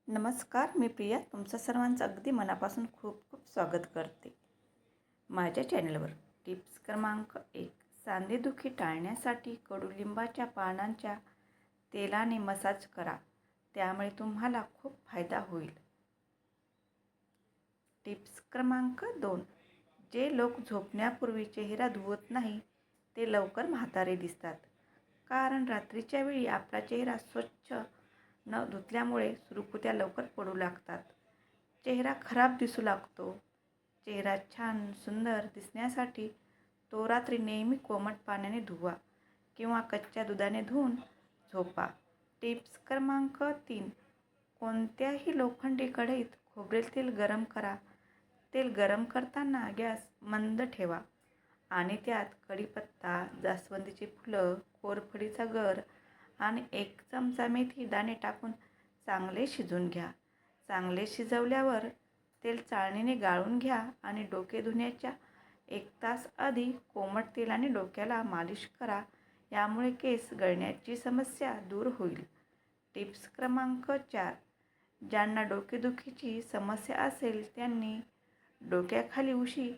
नमस्कार, मी प्रिया तुमचं सर्वांचं अगदी मनापासून खूप खूप स्वागत करते माझ्या चॅनलवर. टिप्स क्रमांक 1. सांधेदुखी टाळण्यासाठी कडुलिंबाच्या पानांच्या तेलाने मसाज करा, त्यामुळे तुम्हाला खूप फायदा होईल. टिप्स क्रमांक 2. जे लोक झोपण्यापूर्वी चेहरा धुवत नाही ते लवकर म्हातारे दिसतात, कारण रात्रीच्या वेळी आपला चेहरा स्वच्छ न धुतल्यामुळे सुरकुत्या लवकर पडू लागतात. चेहरा खराब दिसू लागतो. चेहरा छान सुंदर दिसण्यासाठी तो रात्री नेहमी कोमट पाण्याने धुवा किंवा कच्च्या दुधाने धुवून झोपा. टिप्स क्रमांक 3. कोणत्याही लोखंडी कढईत खोबरेल तेल गरम करा. तेल गरम करताना गॅस मंद ठेवा आणि त्यात कढीपत्ता, जास्वंदीची फुलं, कोरफडीचा गर आणि 1 चमचा मेथी दाणे टाकून चांगले शिजवून घ्या. चांगले शिजवल्यावर तेल चाळणीने गाळून घ्या आणि डोके धुण्याच्या 1 तास आधी कोमट तेलाने डोक्याला मालिश करा. यामुळे केस गळण्याची समस्या दूर होईल. टिप्स क्रमांक 4. ज्यांना डोकेदुखीची समस्या असेल त्यांनी डोक्याखाली उशी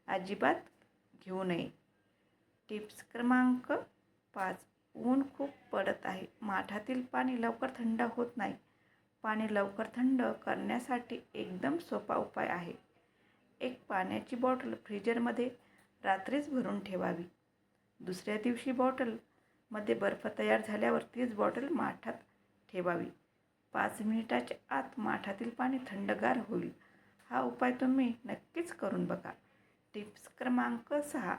अजिबात घेऊ नये. टिप्स क्रमांक 5. ऊन खूप पडत आहे. माठातील पाणी लवकर थंड होत नाही. पाणी लवकर थंड करण्यासाठी एकदम सोपा उपाय आहे. एक पाण्याची बॉटल फ्रीजरमध्ये रात्रीच भरून ठेवावी. दुसऱ्या दिवशी बॉटलमध्ये बर्फ तयार झाल्यावर तीच बॉटल माठात ठेवावी. 5 मिनिटाच्या आत माठातील पाणी थंडगार होईल. हा उपाय तुम्ही नक्कीच करून बघा. टिप्स क्रमांक 6.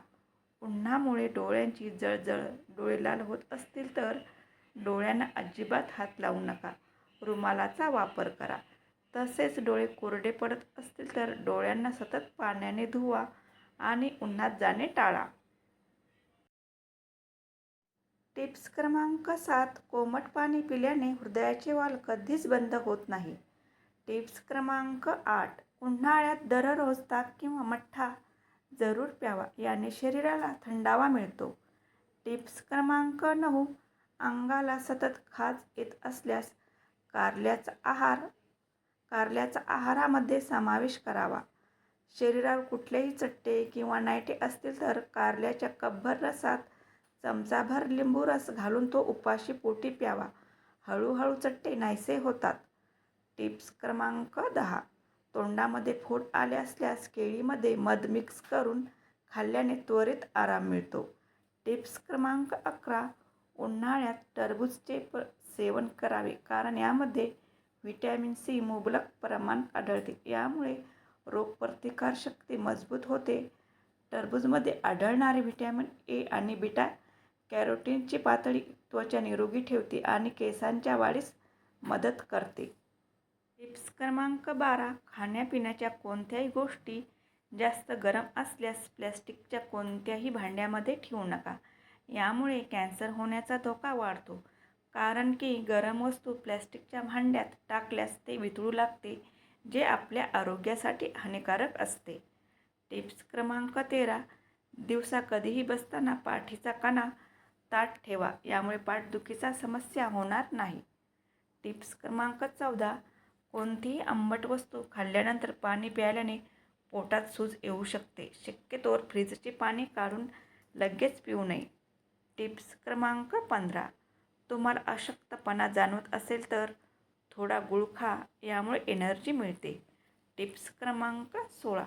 उन्हामुळे डोळ्यांची जळजळ, डोळे लाल होत असतील तर डोळ्यांना अजिबात हात लावू नका. रुमालाचा वापर करा. तसेच डोळे कोरडे पडत असतील तर डोळ्यांना सतत पाण्याने धुवा आणि उन्हात जाणे टाळा. टिप्स क्रमांक 7. कोमट पाणी पिल्याने हृदयाचे वाल्व कधीच बंद होत नाही. टिप्स क्रमांक 8. उन्हाळ्यात दररोज ताक किंवा मठ्ठा जरूर प्यावा. याने शरीराला थंडावा मिळतो. टिप्स क्रमांक 9. अंगाला सतत खाज येत असल्यास कारल्याचा आहारामध्ये समावेश करावा. शरीरावर कुठलेही चट्टे किंवा नायटे असतील तर कारल्याच्या कपभर रसात चमचाभर लिंबू रस घालून तो उपाशी पोटी प्यावा. हळूहळू चट्टे नाहीसे होतात. टिप्स क्रमांक 10. तोंडामध्ये फोड आले असल्यास केळीमध्ये मध मिक्स करून खाल्ल्याने त्वरित आराम मिळतो. टिप्स क्रमांक 11. उन्हाळ्यात टरबूजचे सेवन करावे, कारण यामध्ये व्हिटॅमिन सी मुबलक प्रमाणात आढळते. यामुळे रोगप्रतिकारशक्ती मजबूत होते. टरबूजमध्ये आढळणारे व्हिटॅमिन ए आणि बीटा कॅरोटीनची पातळी त्वचा निरोगी ठेवते आणि केसांच्या वाढीस मदत करते. टिप्स क्रमांक 12. खाण्यापिण्याच्या कोणत्याही गोष्टी जास्त गरम असल्यास प्लॅस्टिकच्या कोणत्याही भांड्यामध्ये ठेवू नका. यामुळे कॅन्सर होण्याचा धोका वाढतो, कारण की गरम वस्तू प्लॅस्टिकच्या भांड्यात टाकल्यास ते वितळू लागते, जे आपल्या आरोग्यासाठी हानिकारक असते. टिप्स क्रमांक 13. दिवसा कधीही बसताना पाठीचा कणा ताठ ठेवा. यामुळे पाठदुखीचा समस्या होणार नाही. टिप्स क्रमांक 14. कोणतीही आंबट वस्तू खाल्ल्यानंतर पाणी प्यायल्याने पोटात सूज येऊ शकते. शक्यतोवर फ्रीजचे पाणी काढून लगेच पिऊ नये. टिप्स क्रमांक 15. तुम्हाला अशक्तपणा जाणवत असेल तर थोडा गूळ खा. यामुळे एनर्जी मिळते. टिप्स क्रमांक 16.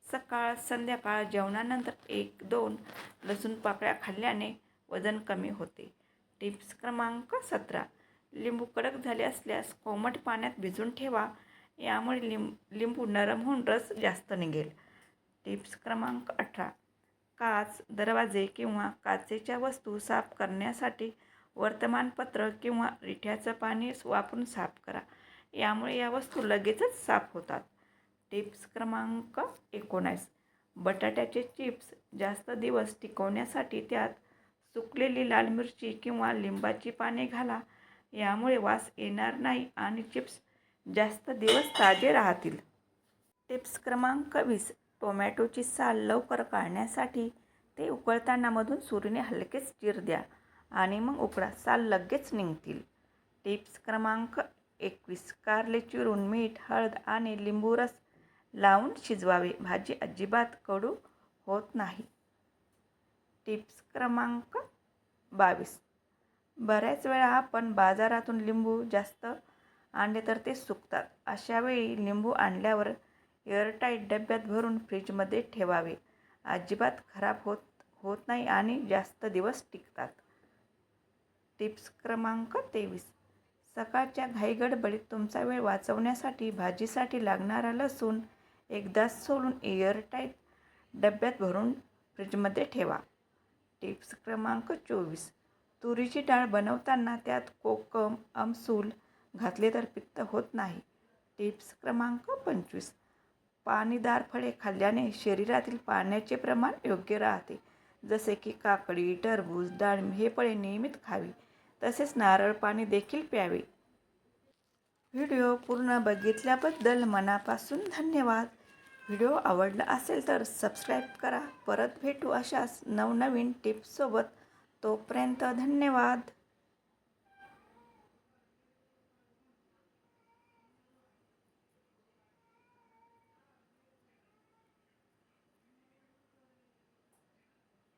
सकाळ संध्याकाळ जेवणानंतर 1-2 लसूण पाकळ्या खाल्ल्याने वजन कमी होते. टिप्स क्रमांक 17. लिंबू कडक झाले असल्यास कोमट पाण्यात भिजवून ठेवा. यामुळे लिंबू नरम होऊन रस जास्त निघेल. टिप्स क्रमांक 18. काच, दरवाजे किंवा काचेच्या वस्तू साफ करण्यासाठी वर्तमानपत्र किंवा रिठ्याचं पाणी वापरून साफ करा. यामुळे या वस्तू लगेचच साफ होतात. टिप्स क्रमांक 19. बटाट्याचे चिप्स जास्त दिवस टिकवण्यासाठी त्यात सुकलेली लाल मिरची किंवा लिंबाची पाने घाला. यामुळे वास येणार नाही आणि चिप्स जास्त दिवस ताजे राहतील. टिप्स क्रमांक 20. टोमॅटोची साल लवकर काढण्यासाठी ते उकळताना मधून सुरीने हलकेच चीर द्या आणि मग उकळा. साल लगेच निघतील. टिप्स क्रमांक 21. कारले चिरून मीठ, हळद आणि लिंबू रस लावून शिजवावे. भाजी अजिबात कडू होत नाही. टिप्स क्रमांक 22. बऱ्याच वेळा आपण बाजारातून लिंबू जास्त आणले तर ते सुकतात. अशावेळी लिंबू आणल्यावर एअरटाईट डब्यात भरून फ्रीजमध्ये ठेवावे. अजिबात खराब होत नाही आणि जास्त दिवस टिकतात. टिप्स क्रमांक 23. सकाळच्या घाईगडबडीत तुमचा वेळ वाचवण्यासाठी भाजीसाठी लागणारा लसूण एकदाच सोलून एअरटाईट डब्यात भरून फ्रीजमध्ये ठेवा. टिप्स क्रमांक 24. तुरीची डाळ बनवताना त्यात कोकम, आमसूल घातले तर पित्त होत नाही. टिप्स क्रमांक 25. पाणीदार फळे खाल्ल्याने शरीरातील पाण्याचे प्रमाण योग्य राहते. जसे की काकडी, टरबूज, डाळिंब हे फळे नियमित खावी. तसेच नारळ पाणी देखील प्यावे. व्हिडिओ पूर्ण बघितल्याबद्दल मनापासून धन्यवाद. व्हिडिओ आवडला असेल तर सबस्क्राईब करा. परत भेटू अशाच नवनवीन टिप्ससोबत. तोपर्यंत धन्यवाद.